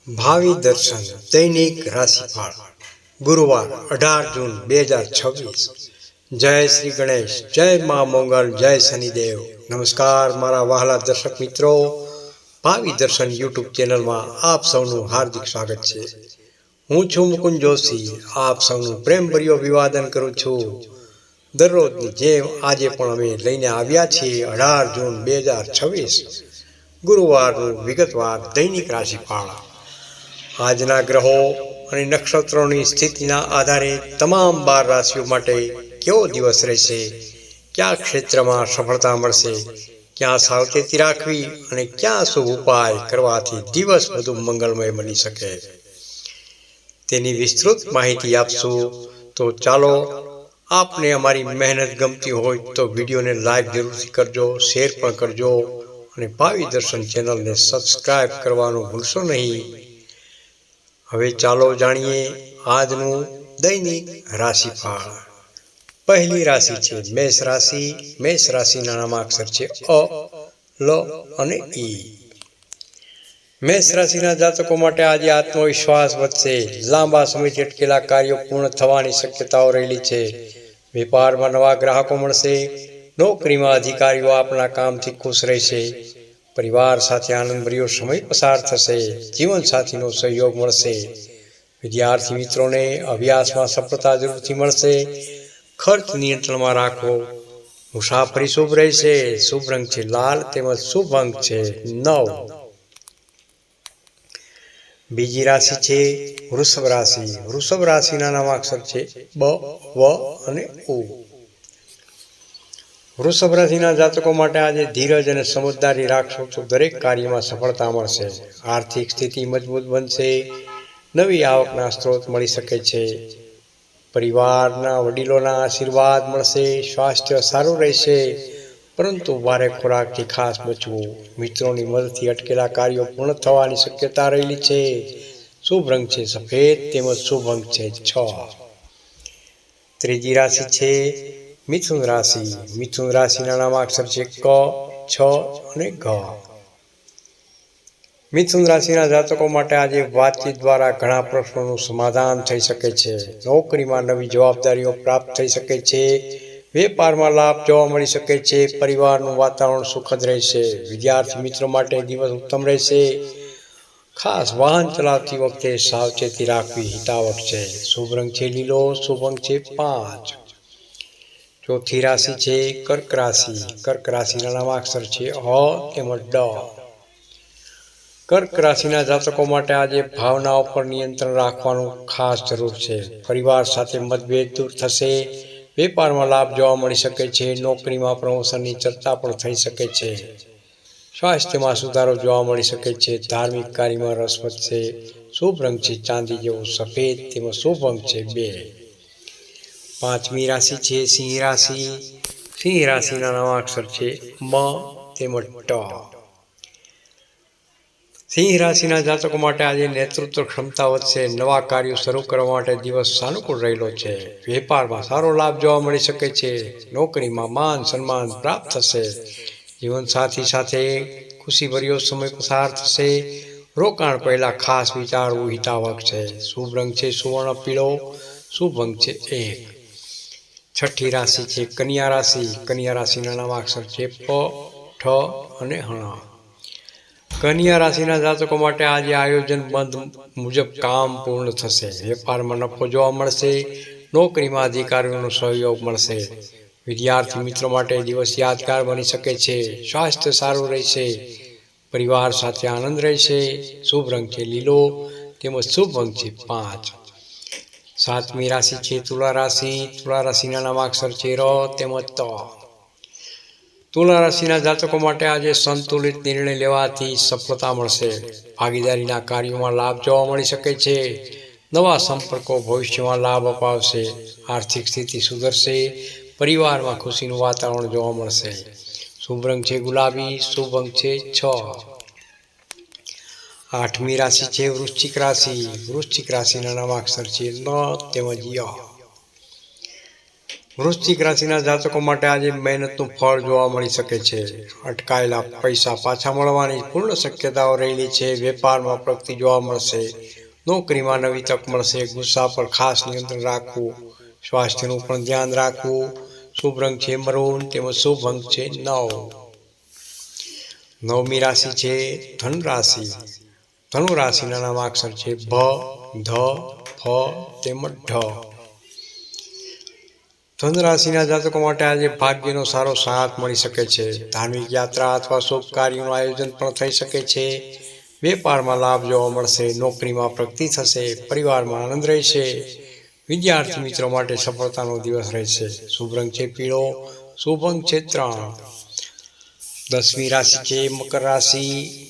ભાવિ દર્શન દૈનિક રાશિફળ ગુરુવાર 18 જૂન 2026। જય શ્રી ગણેશ, જય મા મોંગલ, જય શનિદેવ। નમસ્કાર મારા વહાલા દર્શક મિત્રો, ભાવિ દર્શન યુટ્યુબ ચેનલમાં આપ સૌનું હાર્દિક સ્વાગત છે। હું છું મુકુંદ જોશી, આપ સૌનું પ્રેમભર્યું અભિવાદન કરું છું। દરરોજની જેમ આજે પણ અમે લઈને આવ્યા છીએ 18 જૂન 2026 ગુરુવારનું વિગતવાર દૈનિક રાશિફળ। આજના ગ્રહો અને નક્ષત્રોની સ્થિતિના આધારે તમામ 12 રાશિઓ માટે કેવો દિવસ રહેશે, કયા ક્ષેત્રમાં સફળતા મળશે, ક્યાં સાવચેતી રાખવી અને ક્યાં શુભ ઉપાય કરવાથી દિવસ વધુ મંગલમય બની શકે, તેની વિસ્તૃત માહિતી આપશું। તો ચાલો, આપને અમારી મહેનત ગમતી હોય તો વિડીયોને લાઈક જરૂરથી કરજો, શેર પણ કરજો અને ભાવિ દર્શન ચેનલને સબસ્ક્રાઇબ કરવાનું ભૂલશો નહીં। હવે ચાલો જાણીએ આજનું દૈનિક રાશિફળ। પહેલી રાશિ છે મેષ રાશિ। મેષ રાશિના નામાક્ષર છે અ, લ અને ઈ। મેષ રાશિના જાતકો માટે આજે આત્મવિશ્વાસ વધશે, લાંબા સમયથી અટકેલા કાર્યો પૂર્ણ થવાની શક્યતાઓ રહેલી છે। વેપારમાં નવા ગ્રાહકો મળશે, નોકરીમાં અધિકારીઓ આપના કામથી ખુશ રહેશે, પરિવાર સાથે આનંદભર્યો સમય પસાર થશે, જીવનસાથીનો સહયોગ મળશે, વિદ્યાર્થી મિત્રોને અભ્યાસમાં સફળતા જરૂરથી મળશે, ખર્ચ નિયંત્રણમાં રાખવો, મુસાફરી શુભ રહેશે, શુભ રંગ છે લાલ તેમજ શુભ અંક છે 9। બીજી રાશિ છે વૃષભ રાશિ। વૃષભ રાશિના નામાક્ષર છે બ, વ અને ઉ। વૃષભ રાશિના જાતકો માટે આજે ધીરજ અને સમજદારી રાખશો તો દરેક કાર્યમાં સફળતા મળશે, આર્થિક સ્થિતિ મજબૂત બનશે, નવી આવકના સ્ત્રોત મળી શકે છે, પરિવારના વડીલોના આશીર્વાદ મળશે, સ્વાસ્થ્ય સારું રહેશે પરંતુ ભારે ખોરાકથી ખાસ બચવું, મિત્રોની મદદથી અટકેલા કાર્યો પૂર્ણ થવાની શક્યતા રહેલી છે, શુભ રંગ છે સફેદ તેમજ શુભ અંક છે 6। ત્રીજી રાશિ છે મિથુન રાશિ। મિથુન રાશિના નામાક્ષર છે ક, છ અને ઘ। મિથુન રાશિના જાતકો માટે આજે વાતચીત દ્વારા ઘણા પ્રશ્નોનું સમાધાન થઈ શકે છે, નોકરીમાં નવી જવાબદારીઓ પ્રાપ્ત થઈ શકે છે, વેપારમાં લાભ જોવા મળી શકે છે, પરિવારનું વાતાવરણ સુખદ રહેશે, વિદ્યાર્થી મિત્રો માટે દિવસ ઉત્તમ રહેશે, ખાસ વાહન ચલાવતી વખતે સાવચેતી રાખવી હિતાવહ છે, શુભ રંગ છે લીલો, શુભ અંક છે 5। ચોથી રાશિ છે કર્ક રાશિ। કર્ક રાશિના નામાક્ષર છે હ તેમજ ડ। કર્ક રાશિના જાતકો માટે આજે ભાવનાઓ પર નિયંત્રણ રાખવાનું ખાસ જરૂર છે, પરિવાર સાથે મતભેદ દૂર થશે, વેપારમાં લાભ જોવા મળી શકે છે, નોકરીમાં પ્રમોશનની ચર્ચા પણ થઈ શકે છે, સ્વાસ્થ્યમાં સુધારો જોવા મળી શકે છે, ધાર્મિક કાર્યમાં રસ વધશે, શુભ રંગ છે ચાંદી જેવો સફેદ તેમજ શુભ અંક છે 2। પાંચમી રાશિ છે સિંહ રાશિ। સિંહ રાશિના નામાક્ષર છે મ તેમજ ટ। સિંહ રાશિના જાતકો માટે આજે નેતૃત્વ ક્ષમતા વધશે, નવા કાર્યો શરૂ કરવા માટે દિવસ સાનુકૂળ રહેલો છે, વેપારમાં સારો લાભ જોવા મળી શકે છે, નોકરીમાં માન સન્માન પ્રાપ્ત થશે, જીવનસાથી સાથે ખુશીભર્યો સમય પસાર થશે, રોકાણ પહેલા ખાસ વિચારવું હિતાવહ છે, શુભ રંગ છે સુવર્ણ પીળો, શુભ અંક છે 1। છઠ્ઠી રાશિ છે કન્યા રાશિ। કન્યા રાશિના નામાક્ષર છે પ, ઠ અને હણ। કન્યા રાશિના જાતકો માટે આજે આયોજનબદ્ધ મુજબ કામ પૂર્ણ થશે, વેપારમાં નફો જોવા મળશે, નોકરીમાં અધિકારીઓનો સહયોગ મળશે, વિદ્યાર્થી મિત્રો માટે દિવસ યાદગાર બની શકે છે, સ્વાસ્થ્ય સારું રહેશે, પરિવાર સાથે આનંદ રહેશે, શુભ રંગ છે લીલો તેમજ શુભ અંક છે 5। સાતમી રાશિ છે તુલા રાશિ। તુલા રાશિના નામાક્ષર છે ર તેમજ ત। તુલા રાશિના જાતકો માટે આજે સંતુલિત નિર્ણય લેવાથી સફળતા મળશે, ભાગીદારીના કાર્યોમાં લાભ જોવા મળી શકે છે, નવા સંપર્કો ભવિષ્યમાં લાભ અપાવશે, આર્થિક સ્થિતિ સુધરશે, પરિવારમાં ખુશીનું વાતાવરણ જોવા મળશે, શુભ રંગ છે ગુલાબી, શુભ અંક છે 6। આઠમી રાશિ છે વૃશ્ચિક રાશિ। વૃશ્ચિક રાશિના નામાક્ષર છે ન તેમજ ય। વૃશ્ચિક રાશિના જાતકો માટે આજે મહેનતનું ફળ જોવા મળી શકે છે. અટકાયેલા પૈસા પાછા મળવાની પૂર્ણ શક્યતાઓ રહેલી છે. વેપારમાં પ્રગતિ જોવા મળશે. નોકરીમાં નવી તક મળશે. ગુસ્સા પર ખાસ નિયંત્રણ રાખવું. સ્વાસ્થ્યનું પણ ધ્યાન રાખવું. શુભ રંગ છે મરૂન, તેમજ શુભ અંક છે 9. 9મી રાશિ છે ધન રાશિ. ધનુ રાશિના નામાક્ષર છે ભ, ધ, ફ તેમજ ઢ. ધન રાશિના જાતકો માટે આજે ભાગ્યનો સારો સાથ મળી શકે છે. ધાર્મિક યાત્રા અથવા શુભ કાર્યનું આયોજન પણ થઈ શકે છે. વેપારમાં લાભ જોવા મળશે. નોકરીમાં પ્રગતિ થશે. પરિવારમાં આનંદ રહેશે. વિદ્યાર્થી મિત્રો માટે સફળતાનો દિવસ રહેશે. શુભ રંગ છે પીળો. શુભ અંક છે 3. 10મી રાશિ છે મકર રાશિ.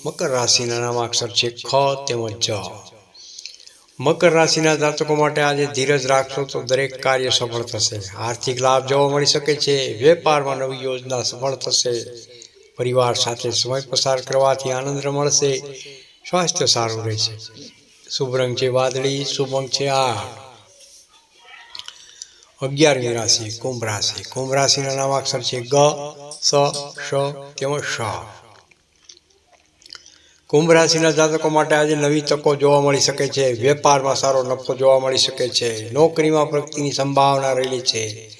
મકર રાશિના નામાક્ષર છે ખ તેમજ જ. મકર રાશિના જાતકો માટે આજે ધીરજ રાખશો તો દરેક કાર્ય સફળ થશે. આર્થિક લાભ જોવા મળી શકે છે. વેપારમાં નવી યોજના સફળ થશે. પરિવાર સાથે સમય પસાર કરવાથી આનંદ મળશે. સ્વાસ્થ્ય સારું રહેશે. શુભ રંગ છે વાદળી. શુભ અંક છે 8. 11મી રાશિ કુંભ રાશિ. કુંભ રાશિના નામાક્ષર છે ગ, સ, શ તેમજ શ. કુંભ રાશિના જાતકો માટે આજે નવી તકો જોવા મળી શકે છે. વેપારમાં સારો નફો જોવા મળી શકે છે. નોકરીમાં પ્રગતિની સંભાવના રહેલી છે.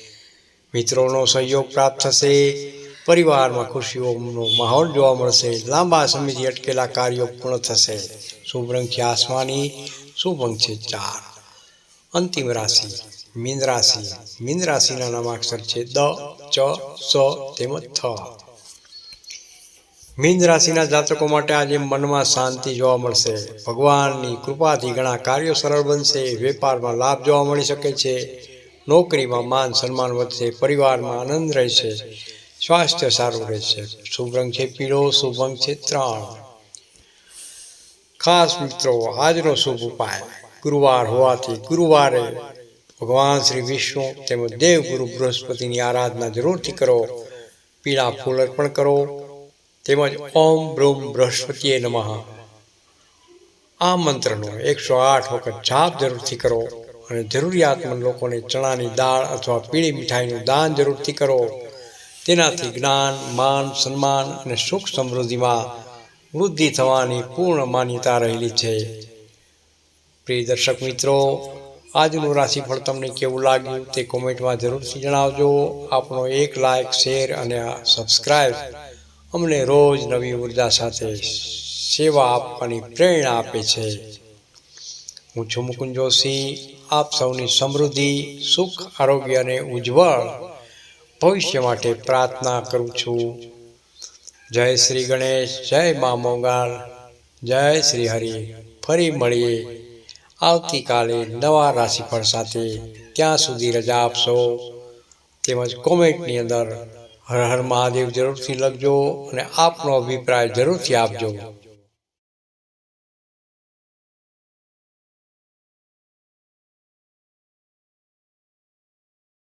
મિત્રોનો સહયોગ પ્રાપ્ત થશે. પરિવારમાં ખુશીઓનો માહોલ જોવા મળશે. લાંબા સમયથી અટકેલા કાર્યો પૂર્ણ થશે. શુભ રંગ છે આસમાની. શુભ અંક છે 4. અંતિમ રાશિ મીન રાશિ. મીન રાશિના નામાક્ષર છે દ, ચ, સ તેમજ થ. મીન રાશિના જાતકો માટે આજે મનમાં શાંતિ જોવા મળશે. ભગવાનની કૃપાથી ઘણા કાર્યો સરળ બનશે. વેપારમાં લાભ જોવા મળી શકે છે. નોકરીમાં માન સન્માન વધશે. પરિવારમાં આનંદ રહેશે. સ્વાસ્થ્ય સારું રહેશે. શુભ રંગ છે પીળો. શુભ અંક છે 3. ખાસ મિત્રો આજનો શુભ ઉપાય ગુરુવાર હોવાથી ગુરુવારે ભગવાન શ્રી વિષ્ણુ તેમજ દેવગુરુ બૃહસ્પતિની આરાધના જરૂરથી કરો. પીળા ફૂલ અર્પણ કરો. તેમજ ઓમ બ્રૂમ બૃહસ્પતિએ નમઃ આ મંત્રનો 108 વખત જાપ જરૂરથી કરો. અને જરૂરિયાતમંદ લોકોને ચણાની દાળ અથવા પીળી મીઠાઈનું દાન જરૂરથી કરો. તેનાથી જ્ઞાન, માન, સન્માન અને સુખ સમૃદ્ધિમાં વૃદ્ધિ થવાની પૂર્ણ માન્યતા રહેલી છે. પ્રિય દર્શક મિત્રો, આજનું રાશિફળ તમને કેવું લાગ્યું તે કોમેન્ટમાં જરૂરથી જણાવજો. આપણો એક લાઇક, શેર અને સબસ્ક્રાઈબ અમને રોજ નવી ઉર્જા સાથે સેવા આપવાની પ્રેરણા આપે છે. હું છું મુકુંદ જોશી. આપ સૌની સમૃદ્ધિ, સુખ, આરોગ્ય અને ઉજ્જવળ ભવિષ્ય માટે પ્રાર્થના કરું છું. જય શ્રી ગણેશ, જય મા મોંગલ, જય શ્રી હરિ. ફરી મળીએ આવતીકાલે નવા રાશિફળ સાથે. ત્યાં સુધી રજા આપશો. તેમજ કોમેન્ટની અંદર હર હર મહાદેવ જરૂરથી લખજો અને આપનો અભિપ્રાય જરૂરથી આપજો.